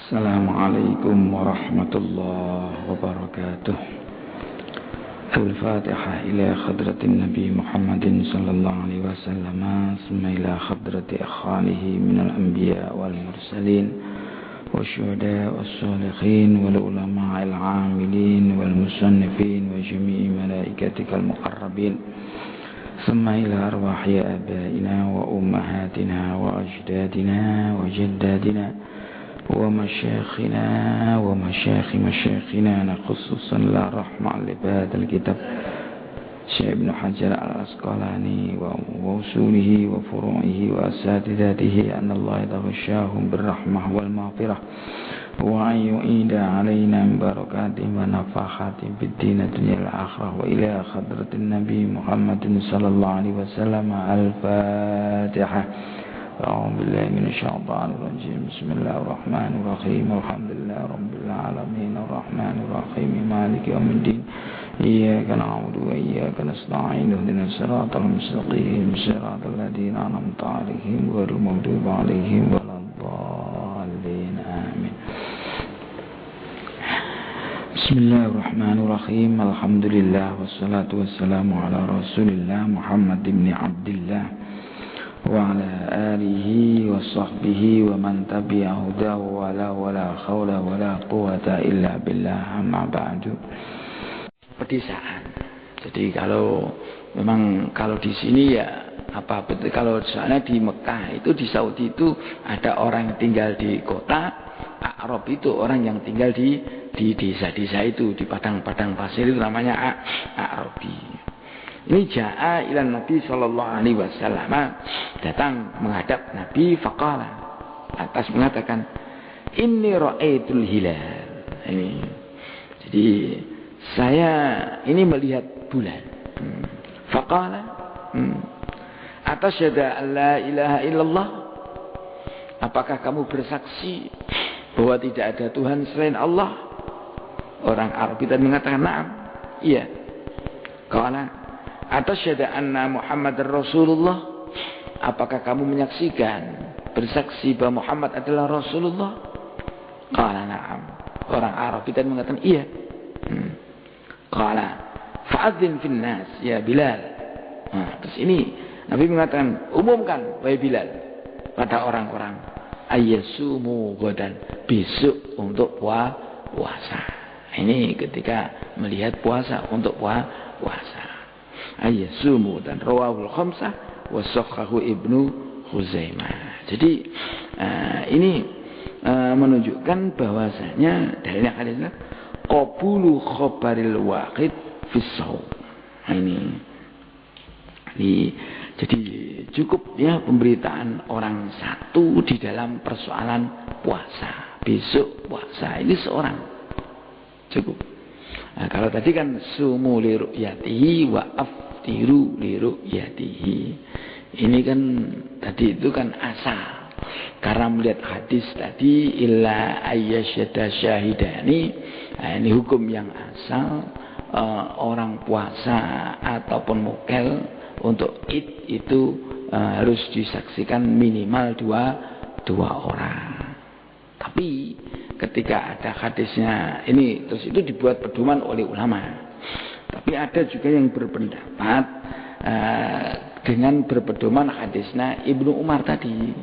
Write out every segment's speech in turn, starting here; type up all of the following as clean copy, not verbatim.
Assalamualaikum warahmatullahi wabarakatuh. Al-Fatihah ila khadratin Nabi Muhammadin sallallahu alaihi wasallam, summa ila khadrati akhwanihi minal anbiya wal mursalin wasyuhada wassalihin wal ulama al-amilin wal musannifin wa jami'i malaikatikal muqarrabin, summa ila arwahi abaina wa ummahatina wa ajdadina wa jaddadina wa masyayikhina wa masyayikh masyayikhina khususan la rahma li badal kitab Syekh Ibnu Hajar al-Asqalani wa usulihi wa furu'ihi wa asatidatihi anna Allah yataghashahum birrahmah wal maghfirah wa an yu'ida alaina min barakatihim wa nafahatihim fid din dunya wal akhirah wa ila hadratin Nabi Muhammadin sallallahu alaihi wasallam. Al-Fatihah. أعوذ بالله من الشيطان الرجيم. بسم الله الرحمن الرحيم. الحمد لله رب العالمين الرحمن الرحيم مالك يوم الدين إياك نعبد وإياك نستعين اهدنا الصراط المستقيم صراط الذين أنعمت عليهم غير المغضوب عليهم ولا الضالين آمين. بسم الله الرحمن الرحيم. الحمد لله والصلاة والسلام على رسول الله محمد بن عبد الله wa ala alihi wa sahbihi wa man tabi'ahu wala khawla wala quwata illa billah, amma ba'du. Pedesaan. Jadi kalau di sini ya apa betul, kalau soalnya di Mekah itu, di Saudi itu ada orang yang tinggal di kota, Arab itu orang yang tinggal di desa-desa itu, di padang-padang pasir itu namanya Arabi. Ini ja'a ila Nabi sallallahu alaihi wasallam, datang menghadap Nabi, faqala, atas mengatakan inni ra'aitul hilal. Ini jadi saya ini melihat bulan. Faqala atasyhadu an la ilaha illallah, apakah kamu bersaksi bahwa tidak ada Tuhan selain Allah? Orang Arab itu mengatakan na'am, iya. Qala atasyhadu anna Muhammadar Rasulullah, apakah kamu menyaksikan, bersaksi bahwa Muhammad adalah Rasulullah? Qala na'am. Orang Arab itu mengatakan iya. Qala fa'adzin fin nas ya Bilal. Terus ini Nabi mengatakan, umumkan wahai Bilal pada orang-orang, ayyasumu ghadan, besok untuk puasa. Ini ketika melihat puasa, untuk puasa. Ayyasumu, dan rawahul khamsah wa sahhahu Ibnu Khuzaimah. Jadi ini menunjukkan bahwasanya dari hadisnya qabulu khabaril wahid fi shaum. Jadi cukup ya pemberitaan orang satu di dalam persoalan puasa. Besok puasa ini seorang cukup. Nah, kalau tadi kan sumu li ru'yatihi wa aftiru li ru'yatihi. Ini kan tadi itu kan asal. Karena melihat hadis tadi illa ayyasyada syahidani. Nah, ini hukum yang asal. Orang puasa ataupun mukel untuk Id itu harus disaksikan minimal dua orang. Tapi ketika ada hadisnya ini, terus itu dibuat pedoman oleh ulama. Tapi ada juga yang berpendapat dengan berpedoman hadisnya Ibnu Umar tadi.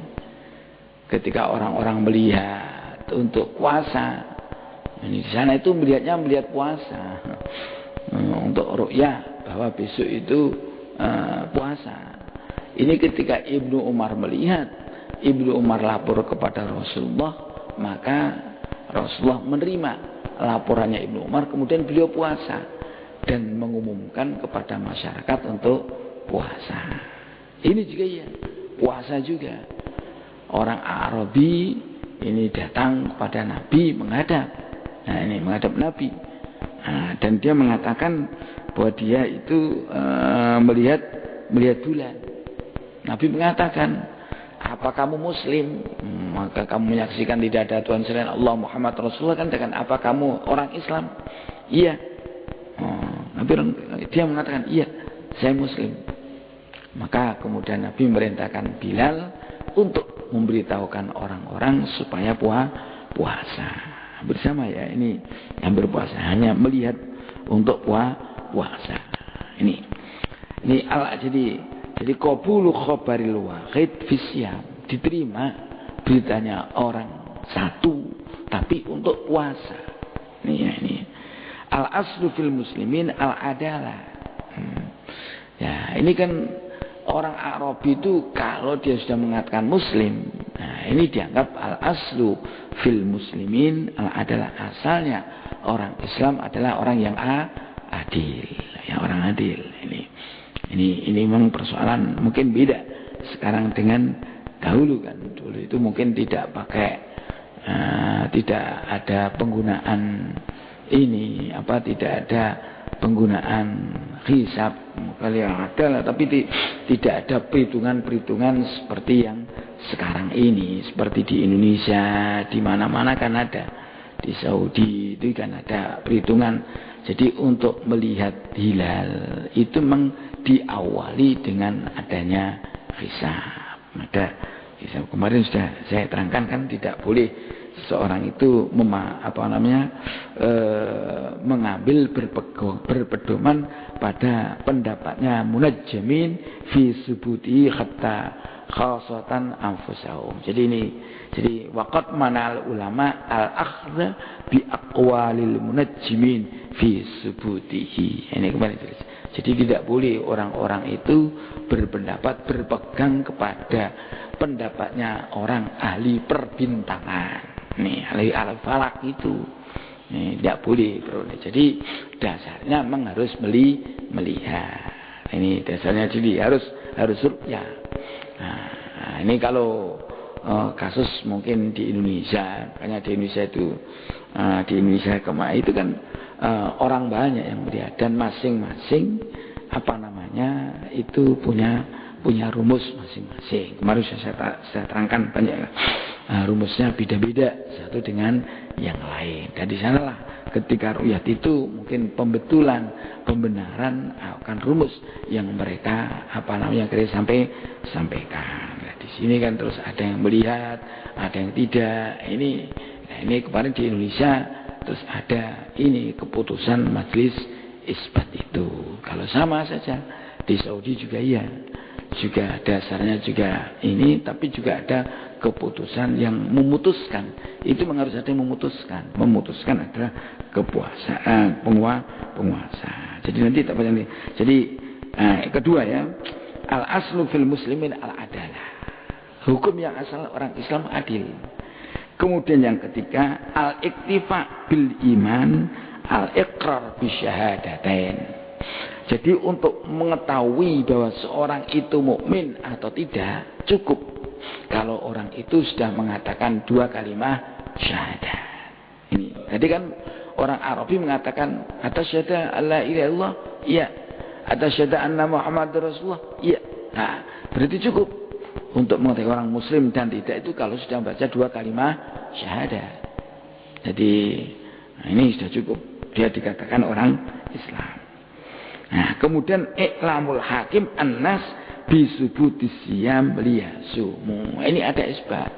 Ketika orang-orang melihat untuk puasa, ini di sana itu melihat puasa untuk ru'yah bahwa besok itu puasa. Ini ketika Ibnu Umar melihat, Ibnu Umar lapor kepada Rasulullah, maka Rasulullah menerima laporannya Ibnu Umar, kemudian beliau puasa dan mengumumkan kepada masyarakat untuk puasa. Ini juga ya, puasa juga. Orang Arabi ini datang kepada Nabi menghadap. Nah, ini menghadap Nabi. Nah, dan dia mengatakan bahwa dia itu melihat bulan. Nabi mengatakan, apa kamu muslim? Maka kamu menyaksikan tidak ada Tuhan selain Allah, Muhammad Rasulullah, kan dengan apa kamu orang Islam? Iya. Nabi dia mengatakan iya, saya muslim. Maka kemudian Nabi memerintahkan Bilal untuk memberitahukan orang-orang supaya puasa bersama ya, ini yang berpuasa hanya melihat untuk puasa. Ini jadi qabulu khabaril wahid fi siyam, diterima beritanya orang satu tapi untuk puasa. Ini al aslu fil muslimin al adalah. Ya, ini kan orang Arab itu kalau dia sudah mengatakan muslim, nah ini dianggap al aslu fil muslimin al adalah, asalnya orang Islam adalah orang yang adil, ya orang adil. Ini memang persoalan mungkin beda sekarang dengan dahulu kan. Dulu itu mungkin tidak pakai tidak ada penggunaan tidak ada penggunaan hisab, kali yang ada lah, tapi tidak ada perhitungan seperti yang sekarang ini, seperti di Indonesia, di mana-mana kan ada, di Saudi itu kan ada perhitungan. Jadi untuk melihat hilal itu memang diawali dengan adanya hisab. Ada hisab, kemarin sudah saya terangkan kan, tidak boleh seorang itu mengambil berpedoman pada pendapatnya munajjamin fi subuti hatta khasatan anfusahum. Jadi waqad manal ulama al-akhdha bi aqwalil munajjimin fi subutihi. Ini kembali terus. Jadi tidak boleh orang-orang itu berpegang kepada pendapatnya orang ahli perbintangan. Ahli falak itu. Tidak boleh, bro. Jadi dasarnya memang harus melihat. Ini dasarnya, jadi harus ruqyah. Nah, ini kalau kasus mungkin di Indonesia, makanya di Indonesia itu kemarin itu kan orang banyak yang melihat, dan masing-masing itu punya rumus masing-masing. Kemarin saya terangkan banyak rumusnya beda-beda satu dengan yang lain. Dan di sanalah ketika ru'yat itu mungkin pembenaran akan rumus yang mereka sampaikan. Nah, di sini kan terus ada yang melihat, ada yang tidak. Ini kemarin di Indonesia terus ada keputusan majelis isbat itu. Kalau sama saja di Saudi juga iya. Juga dasarnya juga tapi juga ada keputusan yang memutuskan. Itu memang harus ada yang memutuskan. Memutuskan adalah penguasa. Jadi nanti tak banyak ini. Jadi kedua ya, al aslu fil muslimin al adalah. Hukum yang asal orang Islam adil. Kemudian yang ketiga, al iktifa bil iman, al iqrar bi syahadatain. Jadi untuk mengetahui bahwa seorang itu mukmin atau tidak, cukup kalau orang itu sudah mengatakan 2 kalimat syahadat. Jadi kan orang Arabi mengatakan asyhadu alla ilaha illallah, iya. Asyhadu anna Muhammadar Rasulullah, iya. Nah, berarti cukup untuk mengetahui orang muslim dan tidak itu kalau sudah membaca 2 kalimat syahadat. Jadi ini sudah cukup, dia dikatakan orang Islam. Nah, kemudian iklamul hakim annas bisubutis siyam liyasumu. Ini ada isbat.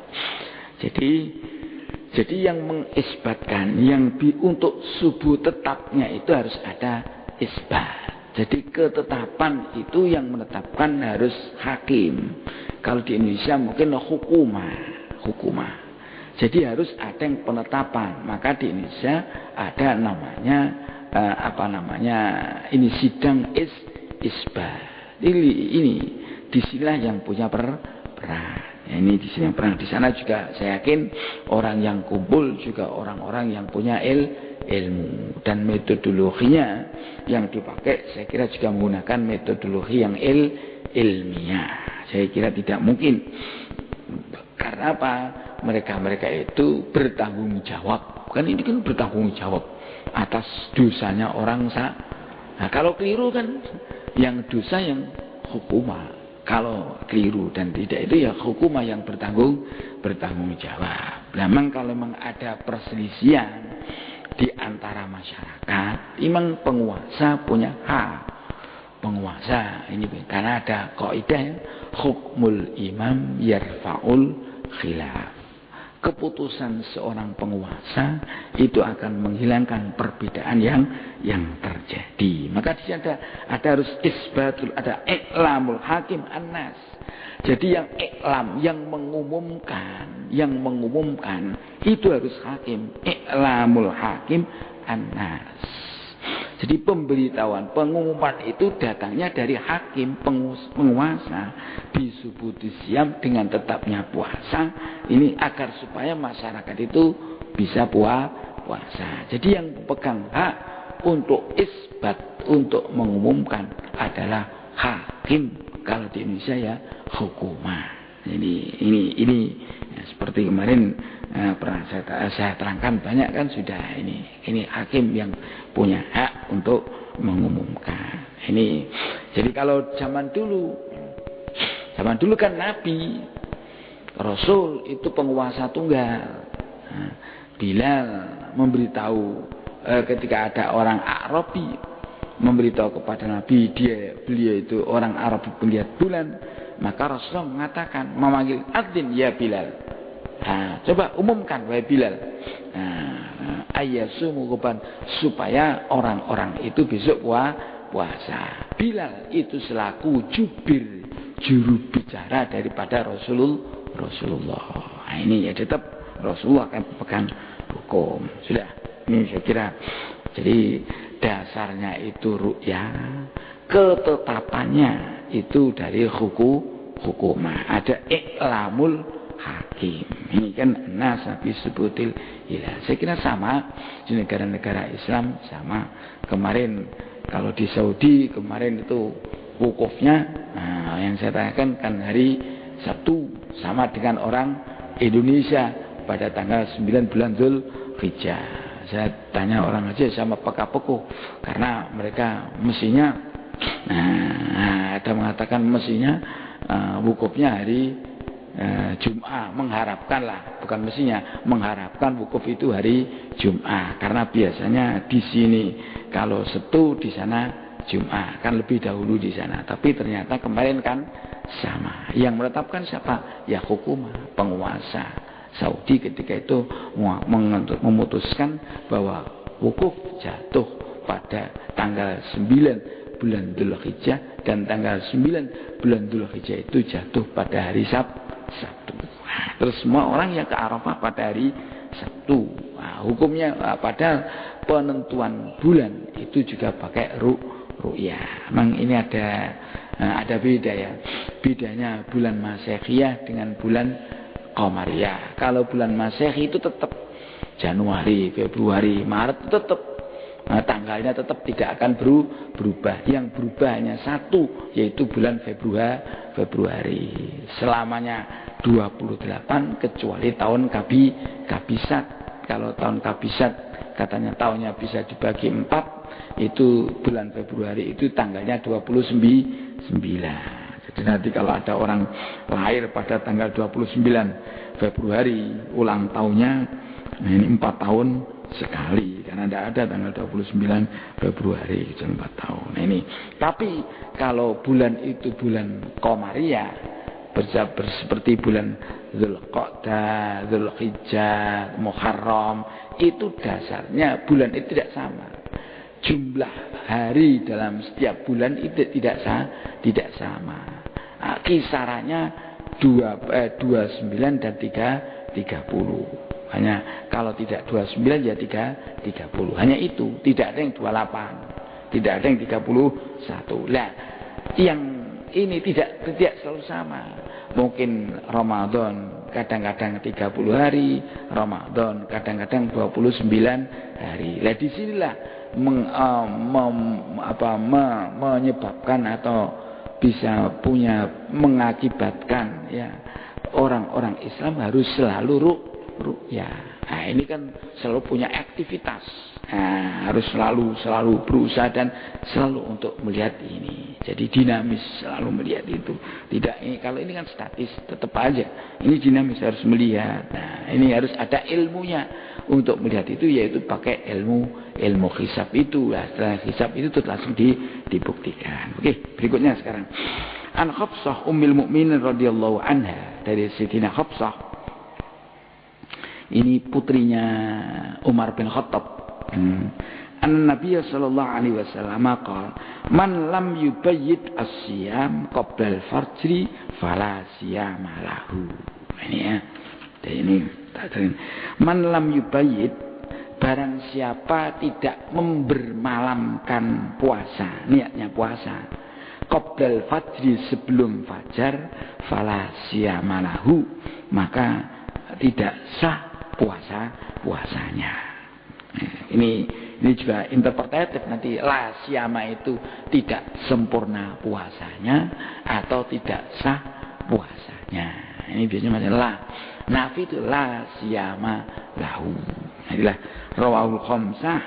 Jadi yang mengisbatkan, yang untuk subuh tetapnya itu harus ada isbat. Jadi ketetapan itu yang menetapkan harus hakim. Kalau di Indonesia mungkin hukumah. Jadi harus ada yang penetapan. Maka di Indonesia ada namanya sidang isbat. Ini disinilah yang punya peran. Ya, ini di sini yang peran. Di sana juga saya yakin orang yang kumpul juga orang-orang yang punya ilmu, dan metodologinya yang dipakai saya kira juga menggunakan metodologi yang ilmiah. Saya kira tidak mungkin. Karena apa? Mereka itu bertanggung jawab. Kan ini kan bertanggung jawab atas dosanya orang Nah, kalau keliru kan yang dosa yang hukumah. Kalau keliru dan tidak itu ya hukumah yang bertanggung jawab. Memang kalau memang ada perselisihan di antara masyarakat, memang penguasa punya hak. Penguasa ini karena ada kaidah hukmul imam yarfa'ul khilaf. keputusan seorang penguasa itu akan menghilangkan perbedaan yang terjadi. Maka di sini ada harus isbatul, ada iklamul hakim annas. Jadi yang iklam, yang mengumumkan itu harus hakim, iklamul hakim annas. Jadi pemberitahuan, pengumuman itu datangnya dari hakim, penguasa, disubuti siam dengan tetapnya puasa, ini agar supaya masyarakat itu bisa puasa. Jadi yang pegang hak untuk isbat, untuk mengumumkan adalah hakim. Kalau di Indonesia ya hukumah. Ini ya, seperti kemarin pernah saya terangkan banyak kan sudah ini hakim yang punya hak untuk mengumumkan. Ini jadi kalau zaman dulu kan Nabi Rasul itu penguasa tunggal. Nah, Bilal memberitahu ketika ada orang Arabi memberitahu kepada Nabi beliau itu orang Arab melihat bulan, maka Rasulullah mengatakan memanggil adzin ya Bilal. Nah, coba umumkan wahai Bilal. Ayyasumu kuban supaya orang-orang itu besok puasa. Bilal itu selaku juru bicara daripada Rasulullah. Nah, ini ya tetap Rasulullah akan pegang hukum. Sudah. Ini saya kira. Jadi dasarnya itu ru'ya, ketetapannya itu dari hukumah. Ada iklamul hakim. Ini kan nasabi sebutil ilah. Saya kira sama di negara-negara Islam sama. Kemarin kalau di Saudi kemarin itu wukufnya, yang saya tanyakan kan hari Sabtu sama dengan orang Indonesia pada tanggal 9 bulan Dzulhijjah. Saya tanya orang aja sama peka-pekuh karena mereka mestinya ada mengatakan mestinya wukufnya hari Jumat, bukan mestinya mengharapkan wukuf itu hari Jumat karena biasanya di sini kalau Sabtu di sana Jumat kan lebih dahulu di sana, tapi ternyata kemarin kan sama. Yang menetapkan siapa? Ya hukumah, penguasa Saudi ketika itu memutuskan bahwa wukuf jatuh pada tanggal 9 bulan Dzulhijjah dan tanggal 9 bulan Dzulhijjah itu jatuh pada hari Sabtu. Terus semua orang yang ke Arafah pada hari Sabtu. Hukumnya padahal penentuan bulan itu juga pakai ru'yah. Memang ini ada beda ya. Bedanya bulan Masehiyah dengan bulan Qamariyah. Kalau bulan Masehi itu tetap Januari, Februari, Maret tetap tanggalnya tetap tidak akan berubah. Yang berubah hanya satu, yaitu bulan Februari. Selamanya 28 kecuali tahun Kabisat. Kalau tahun Kabisat katanya tahunnya bisa dibagi 4, itu bulan Februari itu tanggalnya 29. Jadi nanti kalau ada orang lahir pada tanggal 29 Februari ulang tahunnya, nah ini 4 tahun sekali karena tidak ada tanggal 29 Februari itu 4 tahun. Nah ini. Tapi kalau bulan itu bulan Qamariyah seperti bulan Dzulqa'dah, Dzulhijjah, Muharram, itu dasarnya bulan itu tidak sama. Jumlah hari dalam setiap bulan itu tidak sama. Kisarannya 29 dan 30. Hanya kalau tidak 29 ya 30. Hanya itu, tidak ada yang 28, tidak ada yang 31. Lah, yang ini tidak selalu sama. Mungkin Ramadan kadang-kadang 30 hari, Ramadan kadang-kadang 29 hari. Lah disinilah menyebabkan atau bisa mengakibatkan ya orang-orang Islam harus selalu ru'yah. Nah, ini kan selalu punya aktivitas. Nah, harus selalu berusaha dan selalu untuk melihat ini. Jadi dinamis selalu melihat itu. Tidak ini kalau ini kan statis tetap aja. Ini dinamis harus melihat. Nah, ini harus ada ilmunya untuk melihat itu, yaitu pakai ilmu hisab itu. Nah, setelah hisab itu langsung dibuktikan. Oke, berikutnya sekarang. An Hafsah Ummul Mukminin radhiyallahu anha, dari Sayyidina Hafsah Ini putrinya Umar bin Khattab. An-Nabi sallallahu alaihi wasallam qala, "Man lam yubayyit as-siyam qabla al-fajri fala siyama lahu." Ini ya. Dan ini man lam yubayyit, barang siapa tidak membermalamkan puasa, niatnya puasa, qabla al-fajri, sebelum fajar, fala siyama lahu, maka tidak sah puasanya. Ini juga interpretatif nanti. La siyama itu tidak sempurna puasanya atau tidak sah puasanya. Ini biasanya macam la. Nafi itu la siyama lahu. Inilah rawahul khamsah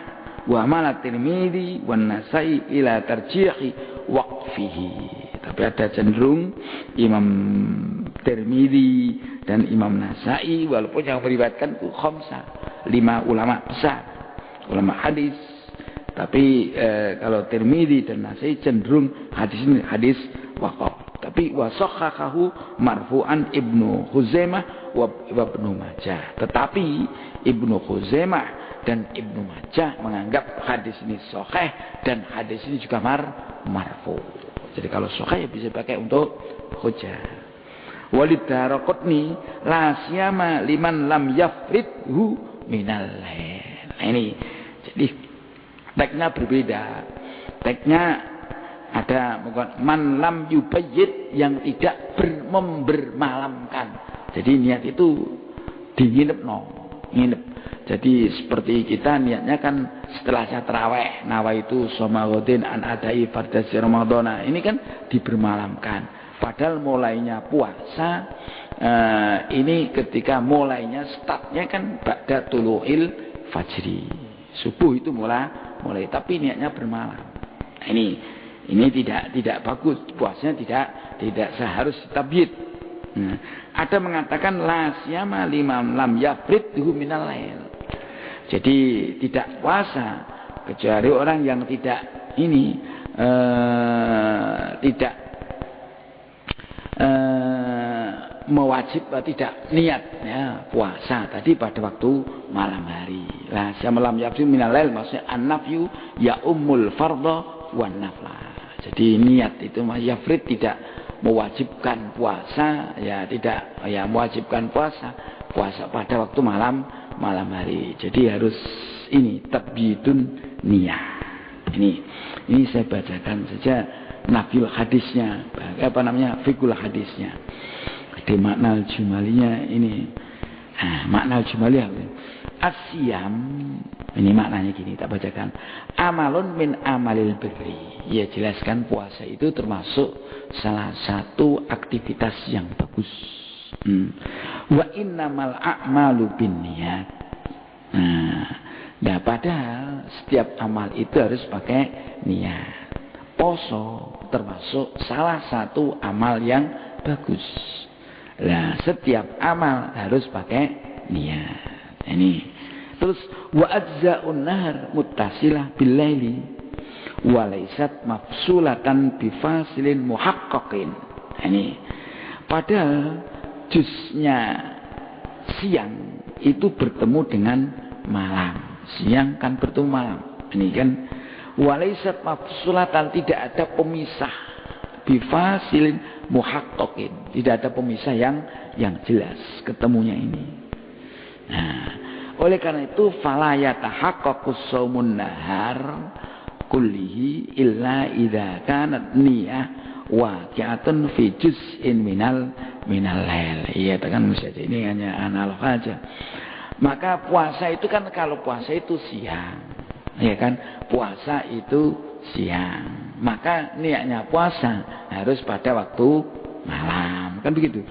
wa mala Tirmidzi wan Nasa'i ila tarjihi waqfihi. Tapi ada cenderung Imam Tirmidzi dan Imam Nasa'i, walaupun yang meriwayatkan itu khamsah, 5 ulama besar, ulama hadis. Tapi kalau Tirmidzi dan Nasa'i cenderung hadis ini hadis waqaf. Tapi wasakhahu marfu'an Ibnu Khuzaimah wa Ibnu Majah. Tetapi Ibnu Khuzaimah dan Ibnu Majah menganggap hadis ini sahih dan hadis ini juga marfu'. Jadi kalau sahih bisa pakai untuk hujjah. Walid Daraqutni la siyama liman lam yafridhu minal lail. Nah ini jadi teksnya berbeda. Teksnya ada man lam yubayyit, yang tidak membermalamkan. Jadi niat itu nginep. Jadi seperti kita niatnya kan setelah tarawih, nawaitu somagodin an adai fardasi ramadhana. Ini kan dibermalamkan. Padahal mulainya puasa ini ketika mulainya startnya kan ba'da tulu'il fajri. Subuh itu mulai tapi niatnya bermalam. Nah, ini tidak bagus, puasanya tidak seharus tabyid. Nah, ada mengatakan la siyama liman lam yafridhu minal lail. Jadi tidak puasa kecuali orang yang tidak mewajib, tidak niat ya, puasa tadi pada waktu malam hari. Lah siyama lam yafridhu minal lail maksudnya an-nafyu ya ummul fardha wan nafla. Jadi niat itu yafrid tidak mewajibkan puasa, ya tidak mewajibkan puasa pada waktu malam hari. Jadi harus ini tabyidun niyah. Ini saya bacakan saja nafil hadisnya, fikul hadisnya. Di makna jumalinya ini. Makna jumaliyah asyam, ini maknanya gini, tak bacakan. Amalun min amalil birri. Ya jelaskan puasa itu termasuk salah satu aktivitas yang bagus. Wa innamal a'malu binniyat. Nah, padahal setiap amal itu harus pakai niat. Poso termasuk salah satu amal yang bagus. Nah, setiap amal harus pakai niat. Ini. Terus wa ajza'un nahar muttasilah bil laili wa laysat mafsulatan bi fasilin muhaqqaqin. Ini. Padahal juznya siang itu bertemu dengan malam. Siang kan bertemu malam. Ini kan wa laysat mafsulatan, tidak ada pemisah bi fasilin muhaqqaqin. Tidak ada pemisah yang jelas ketemunya ini. Nah, oleh karena itu fala yatahaqqaqus shaumun nahar kullihi illa idza kanat niyah waqi'atun fi juz'in minal lail. Iya, kan saja ini hanya analog aja. Maka puasa itu kan, kalau puasa itu siang. Ya kan? Puasa itu siang. Maka niatnya puasa harus pada waktu malam, kan begitu.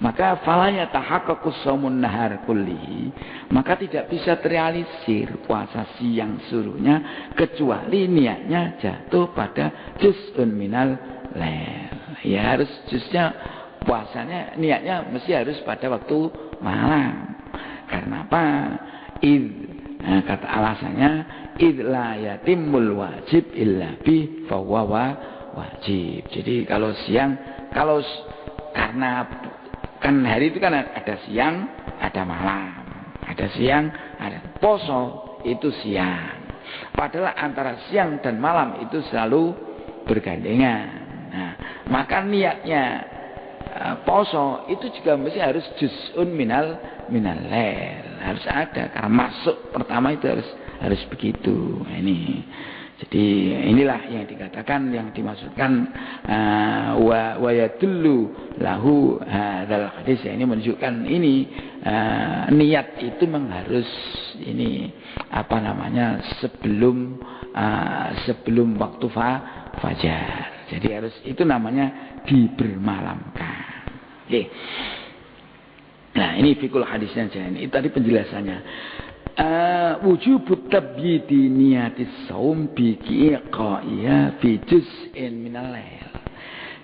Maka fala yatahaqqaqus shaumun nahar kulli, maka tidak bisa terrealisir puasa siang seluruhnya kecuali niatnya jatuh pada juz'un minal lail. Ya harus juz'nya, puasanya niatnya mesti harus pada waktu malam. Karena apa? Kata alasannya id la yatimul wajib illa bi fa huwa wajib. Jadi kalau siang, karena kan hari itu kan ada siang, ada malam. Ada siang, ada poso itu siang. Padahal antara siang dan malam itu selalu bergandengan. Nah, maka niatnya poso itu juga mesti harus juz'un minal lail. Harus ada karena masuk pertama itu harus begitu. Nah, ini. Jadi inilah yang dikatakan, yang dimaksudkan wa yadullu lahu hadzal hadis. Ini menunjukkan ini niat itu memang harus ini apa namanya sebelum waktu fajar. Jadi harus itu namanya dibermalamkan. Oke. Nah, ini fikul hadisnya aja. Ini tadi penjelasannya. Wujubut tabyidi niyatis saum bi qiqaiha fi juz'in minal lail.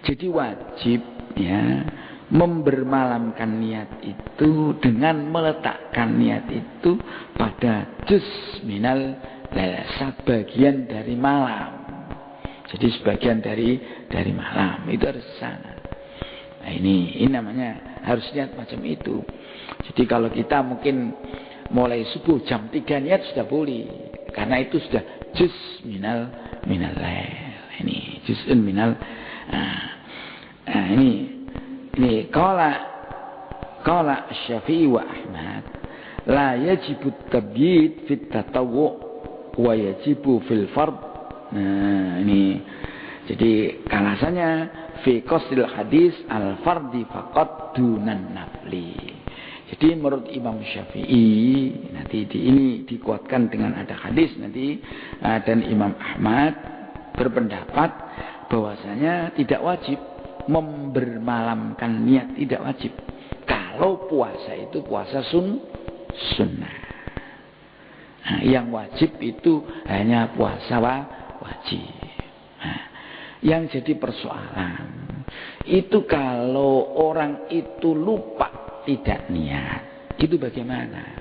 Jadi wajib ya membermalamkan niat itu dengan meletakkan niat itu pada juz minal lail, sebagian dari malam. Jadi sebagian dari malam itu harus sana. Nah, ini namanya harus niat macam itu. Jadi kalau kita mungkin mulai subuh jam 3 niat sudah boleh, karena itu sudah juz minal lail. Ini juz'un minal. Ini qala Syafi'i wa Ahmad la yajibu tabyid fit tatawwu' wa yajibu fil fard. Nah, ini jadi alasannya fi qasil hadis al fardi faqat dunan nafli. Jadi menurut Imam Syafi'i nanti ini dikuatkan dengan ada hadis nanti, dan Imam Ahmad berpendapat bahwasanya tidak wajib membermalamkan niat, tidak wajib. Kalau puasa itu puasa sunnah. Nah, yang wajib itu hanya puasa wajib. Nah, yang jadi persoalan itu kalau orang itu lupa tidak niat, itu bagaimana?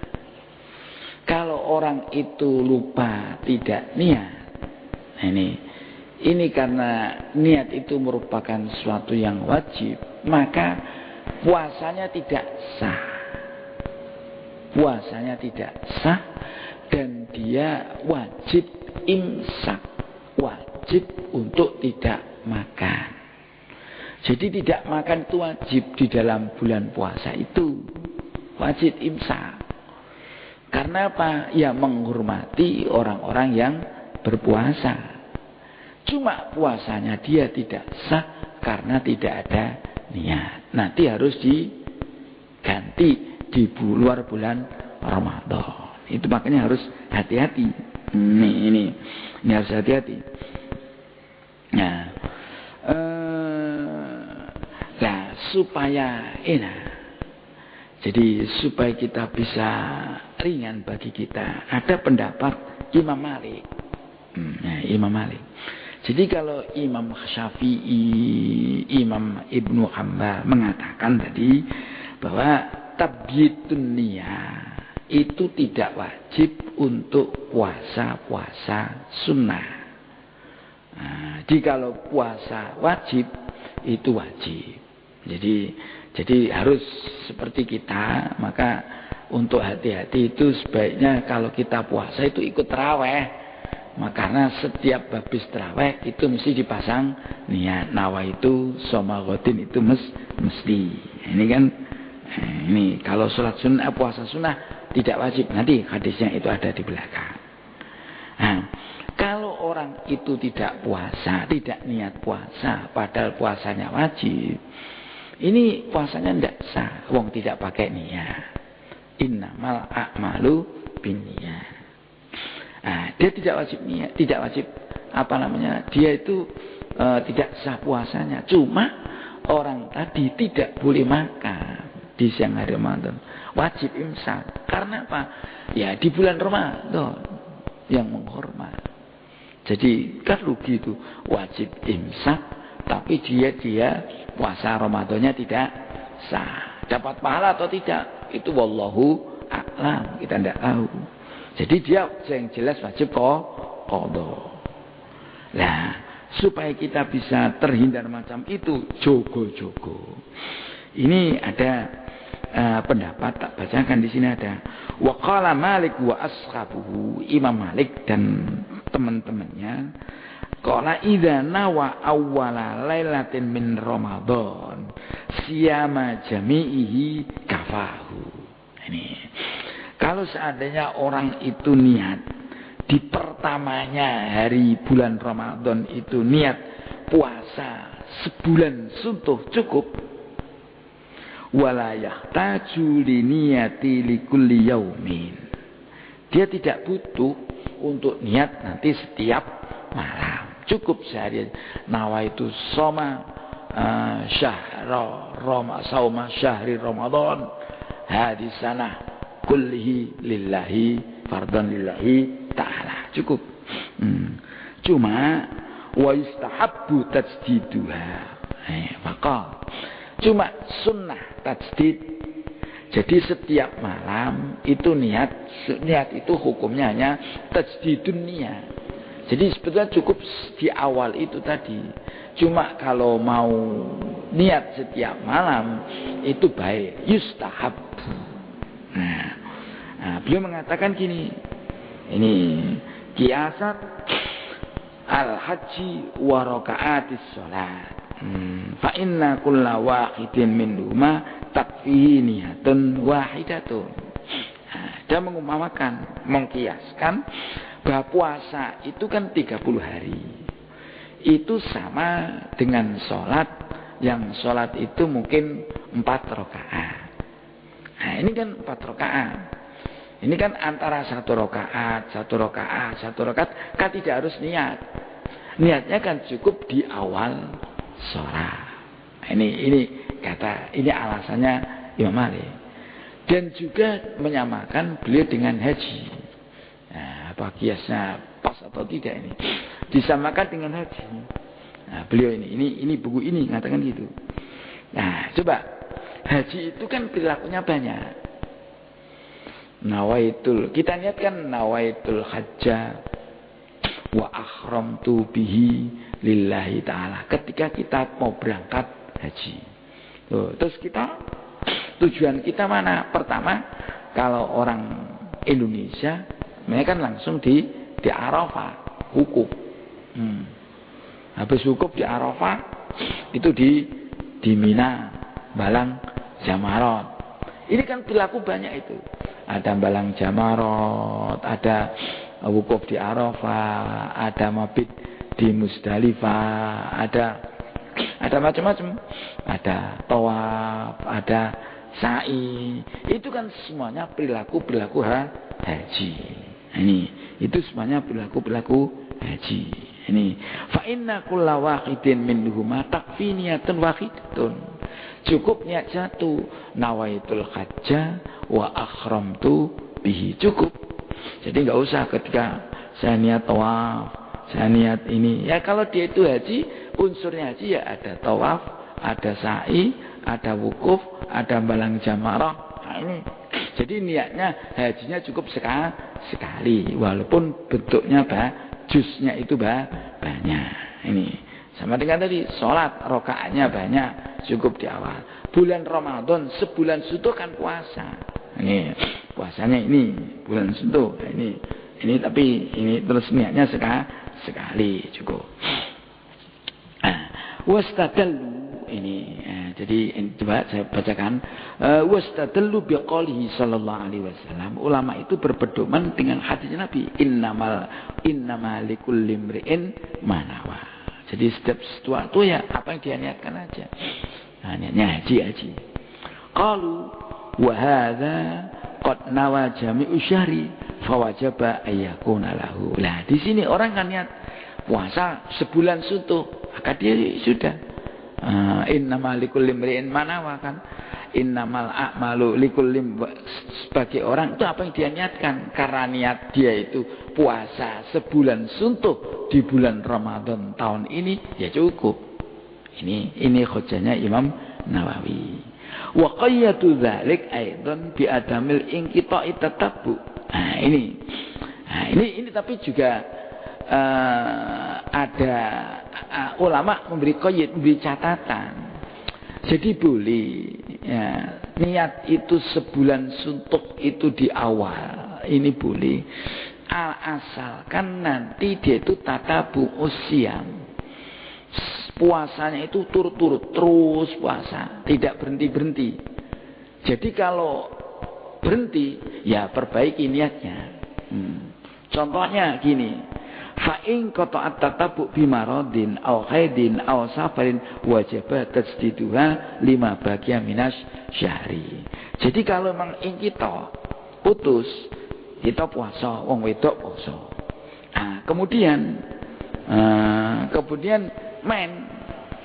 Kalau orang itu lupa tidak niat, nah ini karena niat itu merupakan sesuatu yang wajib, maka puasanya tidak sah. Puasanya tidak sah dan dia wajib imsak, wajib untuk tidak makan. Jadi tidak makan itu wajib di dalam bulan puasa itu. Wajib imsak. Karena apa? Ya menghormati orang-orang yang berpuasa. Cuma puasanya dia tidak sah karena tidak ada niat. Nanti harus diganti di luar bulan Ramadan. Itu makanya harus hati-hati. Ini harus hati-hati. Nah, supaya enak, jadi supaya kita bisa ringan bagi kita, ada pendapat Imam Malik. Imam Malik. Jadi kalau Imam Syafi'i, Imam Ibnu Hanbal mengatakan tadi bahwa tabyidun niyah itu tidak wajib untuk puasa sunnah. Jadi kalau puasa wajib itu wajib. Jadi harus seperti kita, maka untuk hati-hati itu sebaiknya kalau kita puasa itu ikut tarawih. Karena setiap habis tarawih itu mesti dipasang niat nawaitu soma ghodin itu mesti. Ini kan ini kalau sholat sunnah, puasa sunnah tidak wajib. Nanti hadisnya itu ada di belakang. Nah, kalau orang itu tidak puasa, tidak niat puasa, padahal puasanya wajib, ini puasanya tidak sah, wong tidak pakai niat. Innamal a'malu binniyat. Dia tidak wajib niat, tidak wajib dia itu tidak sah puasanya. Cuma orang tadi tidak boleh makan di siang hari Ramadan. Wajib imsak. Karena apa? Ya di bulan Ramadan yang menghormat. Jadi kan rugi itu, wajib imsak tapi dia puasa Ramadannya tidak sah. Dapat pahala atau tidak? Itu wallahu a'lam, kita tidak tahu. Jadi dia yang jelas wajib qadha. Nah, supaya kita bisa terhindar macam itu, jogo-jogo. Ini ada pendapat, tak bacakan di sini ada. Wa qala Malik wa ashabuhu, Imam Malik dan teman-temannya, qala idza nawa awwala lailatin min Ramadan siyama jami'ihi kafahu. Ini kalau seandainya orang itu niat di pertamanya hari bulan Ramadan itu niat puasa sebulan suntuh cukup. Wala yahtaju li niyati li kulli yaumin. Dia tidak butuh untuk niat nanti setiap malam. Cukup sehari. Nawaitu soma sauma syahri Ramadan hadis sana kullihi lillahi fardhan lillahi ta'ala. Cukup. Cuma wa yustahabbu tajdiduha. Maka cuma sunnah tajdid. Jadi setiap malam itu niat itu hukumnya hanya tajdidun niat. Jadi sebetulnya cukup di awal itu tadi. Cuma kalau mau niat setiap malam itu baik, yustahab. Nah, beliau mengatakan gini. Ini kiasat al-haji wa raka'atis shalat. Fa inna kulla wahidin minhuma takfihi niyatun wahidatun. Dia mengumpamakan, mengkiaskan bahwa puasa itu kan 30 hari. Itu sama dengan sholat, yang sholat itu mungkin 4 rakaat. Nah ini kan 4 rakaat. Ini kan antara 1 rakaat, 1 rakaat, 1 rakaat, kan tidak harus niat. Niatnya kan cukup di awal sholat. Ini alasannya Imam Malik. Dan juga menyamakan beliau dengan haji. Nah, apa kiasnya pas atau tidak ini? Disamakan dengan haji. Nah, beliau ini buku ini mengatakan gitu. Nah, coba haji itu kan perilakunya banyak. Kita niatkan nawaitul hajja wa ahramtu bihi lillahi ta'ala. Ketika kita mau berangkat haji. Terus tujuan kita mana? Pertama, kalau orang Indonesia mereka kan langsung di Arafah wukuf. Habis wukuf di Arafah itu di Mina balang Jamarot. Ini kan perilaku banyak itu. Ada balang Jamarot, ada wukuf di Arafah, ada mabit di Musdalifah, ada macam-macam, ada tawaf, ada sa'i. Itu kan semuanya perilaku haji. Itu semuanya perilaku haji. Ini fa inna kulla wahidin minhuma takfi niyatun wahidatun. Cukup niat satu, nawaitul hajja wa akhramtu bihi. Cukup. Jadi enggak usah ketika saya niat tawaf, saya niat ini. Ya kalau dia itu haji, unsurnya haji ya ada tawaf, ada sa'i, ada wukuf, ada balang jamarah. Nah, ini. Jadi niatnya hajinya cukup sekali, walaupun bentuknya jusnya itu banyak. Ini sama dengan tadi sholat rokaatnya banyak, cukup di awal. Bulan Ramadan sebulan suntuk kan puasa. Ini puasanya ini bulan suntuk. Ini tapi ini terus niatnya sekali cukup. Wastadallu ini jadi coba saya bacakan. Wastadallu biqaulihi sallallahu alaihi wasallam. Ulama itu berpedoman dengan hadis Nabi, innama likulli imri'in ma nawa. Jadi setiap sesuatu ya apa yang dia niatkan aja. Nah, niatnya haji. Qalu wa hadza qad nawa jami'u syahri fawajaba ayyakuna lahu. Lah di sini orang kan niat puasa sebulan suntuk, maka dia sudah innamal likulli imri'in ma nawa kan. Innamal a'malu likulli, sebagai orang itu apa yang dia niatkan. Karena niat dia itu puasa sebulan suntuk di bulan Ramadan tahun ini ya cukup. Ini hujjahnya Imam Nawawi. Wa qayyatu dzalik aidan bi adamil inqita'i tatabbu. Nah, ini tapi juga ada ulama memberi qayyid, memberi catatan. Jadi boleh ya, niat itu sebulan suntuk itu di awal, ini boleh. Asalkan nanti dia itu tatabu usiam, puasanya itu turut-turut terus puasa, tidak berhenti-berhenti. Jadi kalau berhenti, ya perbaiki niatnya. Contohnya gini, fa'in qata'at tatabu bimaradin aw haidin aw safarin wajib tajdiduha 5 bagian minas syahri. Jadi kalau memang kita putus, kita puasa, wong wedok puasa. Nah, kemudian main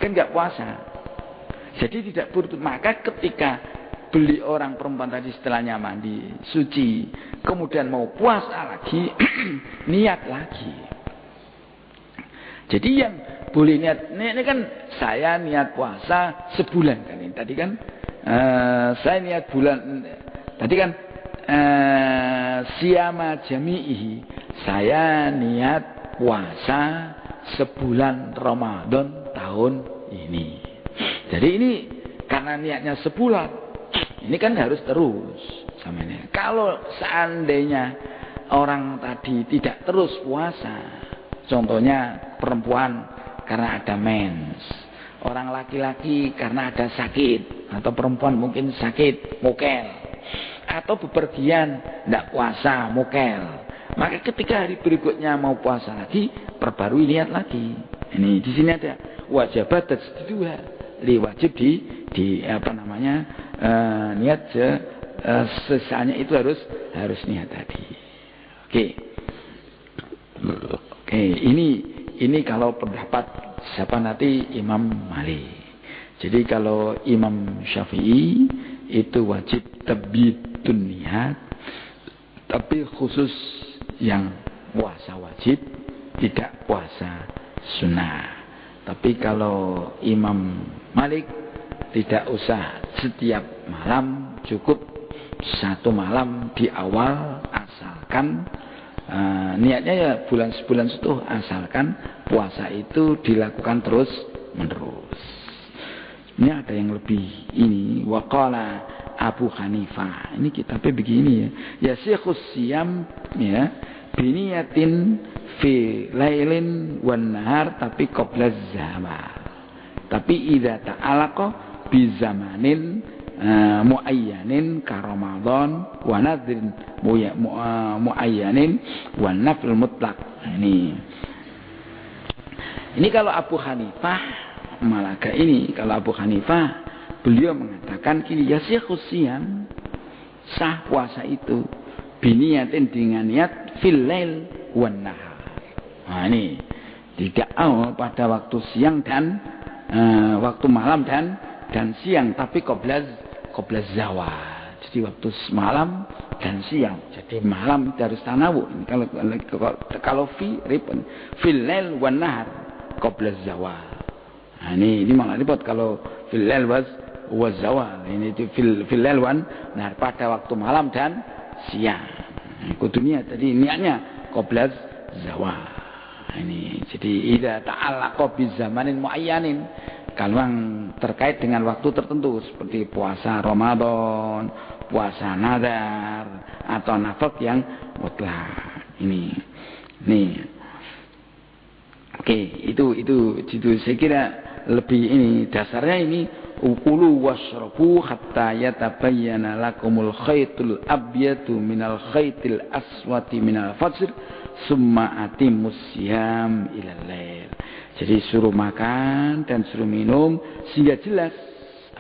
kan nggak puasa. Jadi tidak putus. Maka ketika beli orang perempuan tadi setelahnya mandi suci, kemudian mau puasa lagi, niat lagi. Jadi yang boleh niat, ini kan saya niat puasa sebulan kan ini. Tadi kan saya niat bulan, tadi kan siyama jami'ihi, saya niat puasa sebulan Ramadan tahun ini. Jadi ini karena niatnya sebulan, ini kan harus terus sama ini. Kalau seandainya orang tadi tidak terus puasa, contohnya perempuan karena ada mens, orang laki-laki karena ada sakit, atau perempuan mungkin sakit mokel, atau bepergian tidak puasa mokel, maka ketika hari berikutnya mau puasa lagi, perbarui niat lagi. Ini di sini ada wajibat tajdiduha, wajib di apa namanya niat sesanya itu harus niat tadi. Oke, ini kalau pendapat siapa nanti Imam Malik. Jadi kalau Imam Syafi'i itu wajib tabitun niat, tapi khusus yang puasa wajib, tidak puasa sunnah. Tapi kalau Imam Malik tidak usah setiap malam, cukup satu malam di awal, asalkan niatnya ya sebulan setuh, asalkan puasa itu dilakukan terus menerus. Ini ada yang lebih ini, waqala Abu Hanifah. Ini kitabnya begini ya. Yasikhus siyam ya biniyatin fi lailin wan nahar, tapi qabla zaman. Tapi idza ta'alaqa bi zamanin muayyanin ka Ramadan wa nadrin muayyanin wa nafl mutlaq. Ini kalau Abu Hanifah Malaka ini, kalau Abu Hanifah beliau mengatakan gini, yasikhus siyam, sah puasa itu biniyatin dengan niat fil lail wan nahar. Nah ini tidak pada waktu siang dan waktu malam dan siang, tapi qabla zawal. Jadi waktu malam dan siang. Jadi malam harus tanawu. Kalau fil lail wan nahar qabla zawal. Nah ini malah ribet kalau fil lail was zawal. Ini fil lail wan nahar, pada waktu malam dan siang. Kudunya tadi niatnya qabla zawal. Ini jadi idza ta'allaqa bi zamanin muayyanin, kalau yang terkait dengan waktu tertentu seperti puasa Ramadan, puasa nadar, atau nafak yang mutlak. Ini. Oke, itu saya kira lebih ini dasarnya ini ukulu washrabu hatta yatabayyana lakumul khaytul abyadu minal khaytil aswati minal fajr summa atimus siyam ilal lail. Jadi suruh makan dan suruh minum sehingga jelas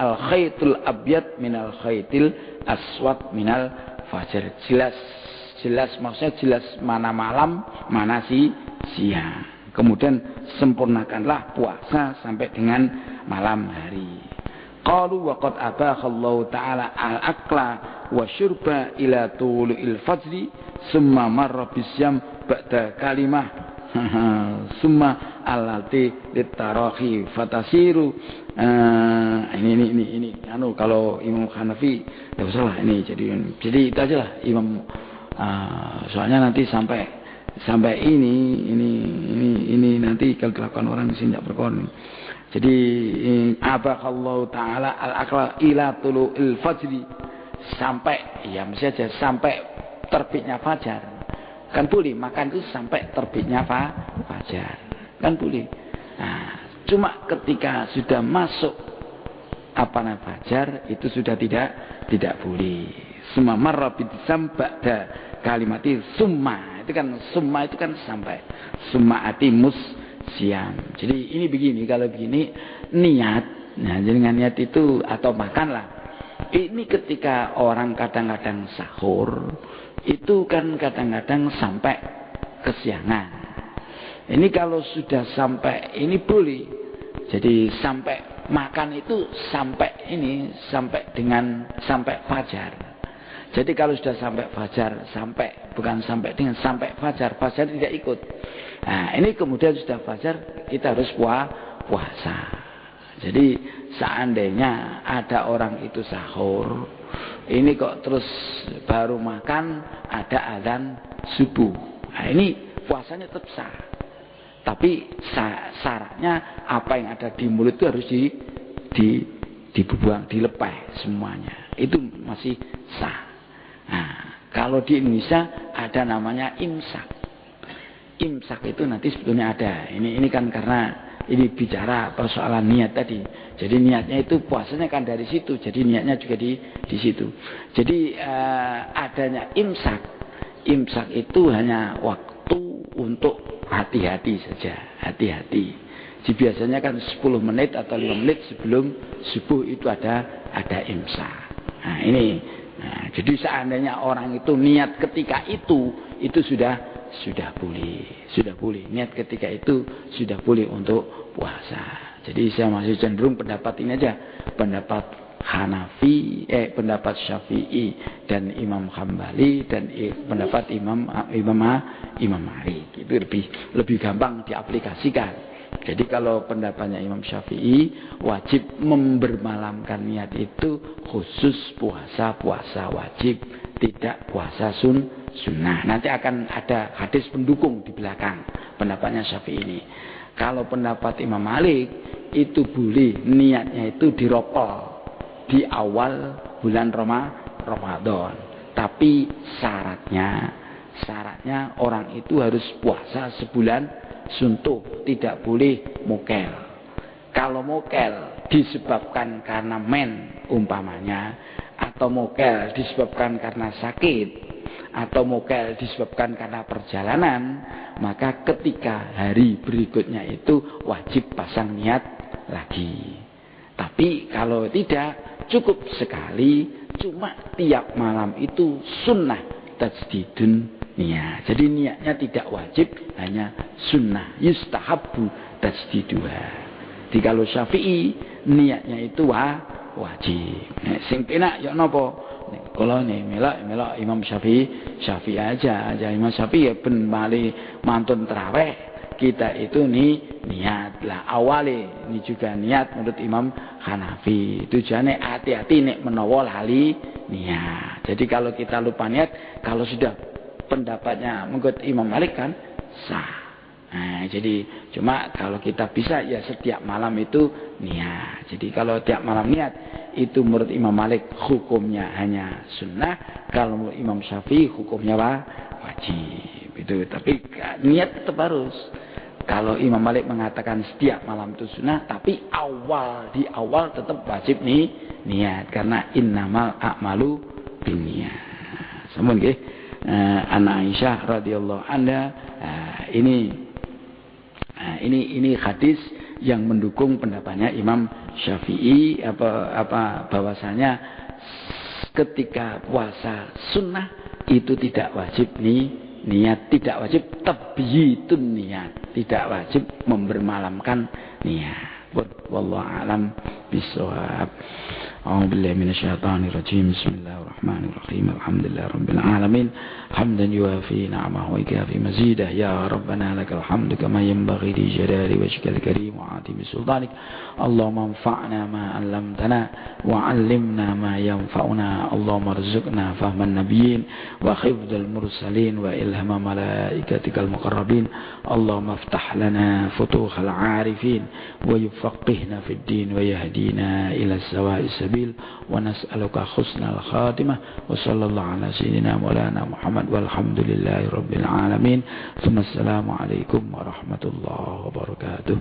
al khaytul abyad minal khaytil aswad minal fajr. Jelas maksudnya jelas mana malam, mana siang. Kemudian sempurnakanlah puasa sampai dengan malam hari. Qalu wa qad abakhallahu ta'ala al-akla wa syurba ila tulu'il fajri summa marra bisyam ba'da kalimah summa alati litarahi fatasiru. Ini kalau Imam Hanafi tidak usah lah ini. Jadi itu aja lah Imam. Soalnya nanti sampai ini nanti kalau dilakukan orang di sini tidak berkorban. Jadi abakallahu taala al-akla ila tulu'il fajri, sampai ya mesti aja sampai terbitnya fajar. Kan boleh makan itu sampai terbitnya fajar. Kan boleh. Nah, cuma ketika sudah masuk fajar itu sudah tidak boleh. Summa marra bitsam ba'da kalimati summa. Itu kan sampai. Summa atimus siam. Jadi ini begini, kalau begini niat. Nah, dengan niat itu atau makanlah. Ini ketika orang kadang-kadang sahur, itu kan kadang-kadang sampai kesiangan. Ini kalau sudah sampai ini boleh. Jadi sampai makan itu sampai fajar. Jadi kalau sudah sampai fajar, sampai fajar tidak ikut. Nah, ini kemudian sudah fajar kita harus puasa. Jadi seandainya ada orang itu sahur, ini kok terus baru makan ada azan subuh. Nah, ini puasanya tetap sah. Tapi syaratnya apa yang ada di mulut itu harus dibuang, dilepas semuanya. Itu masih sah. Nah, kalau di Indonesia ada namanya imsak. Imsak itu nanti sebetulnya ada. Ini kan karena ini bicara persoalan niat tadi. Jadi niatnya itu puasanya kan dari situ. Jadi niatnya juga di situ. Jadi adanya imsak. Imsak itu hanya waktu untuk hati-hati saja. Hati-hati. Jadi biasanya kan 10 menit atau 5 menit sebelum subuh itu ada imsak. Nah, ini. Nah, jadi seandainya orang itu niat ketika itu sudah boleh. Niat ketika itu sudah boleh untuk puasa. Jadi saya masih cenderung pendapat ini aja, pendapat pendapat Syafi'i dan Imam Hambali dan pendapat Imam Malik. Itu lebih gampang diaplikasikan. Jadi kalau pendapatnya Imam Syafi'i, wajib membermalamkan niat itu khusus puasa wajib, tidak puasa sunnah. Nanti akan ada hadis pendukung di belakang pendapatnya Syafi'i ini. Kalau pendapat Imam Malik, itu boleh niatnya itu diropol di awal bulan Ramadan. Tapi syaratnya orang itu harus puasa sebulan suntuk, tidak boleh mokel. Kalau mokel disebabkan karena umpamanya, atau mokel disebabkan karena sakit, atau mokel disebabkan karena perjalanan, maka ketika hari berikutnya itu wajib pasang niat lagi. Tapi kalau tidak, cukup sekali, cuma tiap malam itu sunnah tajdidun niat. Jadi niatnya tidak wajib, hanya sunnah, yustahabbu tajdiduha. Jadi kalau Syafi'i niatnya itu wajib. Sing penak ya napa? Kalau nih melok Imam Syafi'i aja Imam Syafi'i ya ben mali mantun tarawih. Kita itu niat lah awale, ini juga niat menurut Imam Hanafi. Tujuannya hati-hati nek menawa lali niat. Jadi kalau kita lupa niat, kalau sudah pendapatnya menurut Imam Malik kan sah. Nah, jadi cuma kalau kita bisa ya setiap malam itu niat. Jadi kalau tiap malam niat itu menurut Imam Malik hukumnya hanya sunnah. Kalau menurut Imam Syafi'i hukumnya wajib. Itu tapi niat tetap harus. Kalau Imam Malik mengatakan setiap malam itu sunnah, tapi di awal tetap wajib niat karena innamal a'malu binniyat. Sampun nggih. An Aisyah radhiyallahu anha, ini hadis yang mendukung pendapatnya Imam Syafi'i bahwasanya ketika puasa sunnah itu tidak wajib niat, tidak wajib tabyitun niat, tidak wajib membermalamkan niat. Wallahu alam bishawab. أعوذ بالله من الشيطان الرجيم بسم الله الرحمن الرحيم الحمد لله رب العالمين حمدا يوافي نعمه ويكافي مزيده يا ربنا لك الحمد كما ينبغي لجلال وجهك الكريم وعظيم سلطانك اللهم انفعنا ما علمتنا وعلمنا ما ينفعنا اللهم ارزقنا فهم النبيين وحفظ المرسلين وإلهام ملائكتك المقربين اللهم افتح لنا فتوح العارفين ويفقهنا في الدين ويهدينا إلى سواء السبيل ونسألك حسن الخاتمة وصلى الله على سيدنا مولانا محمد والحمد لله رب العالمين ثم السلام عليكم ورحمة الله وبركاته.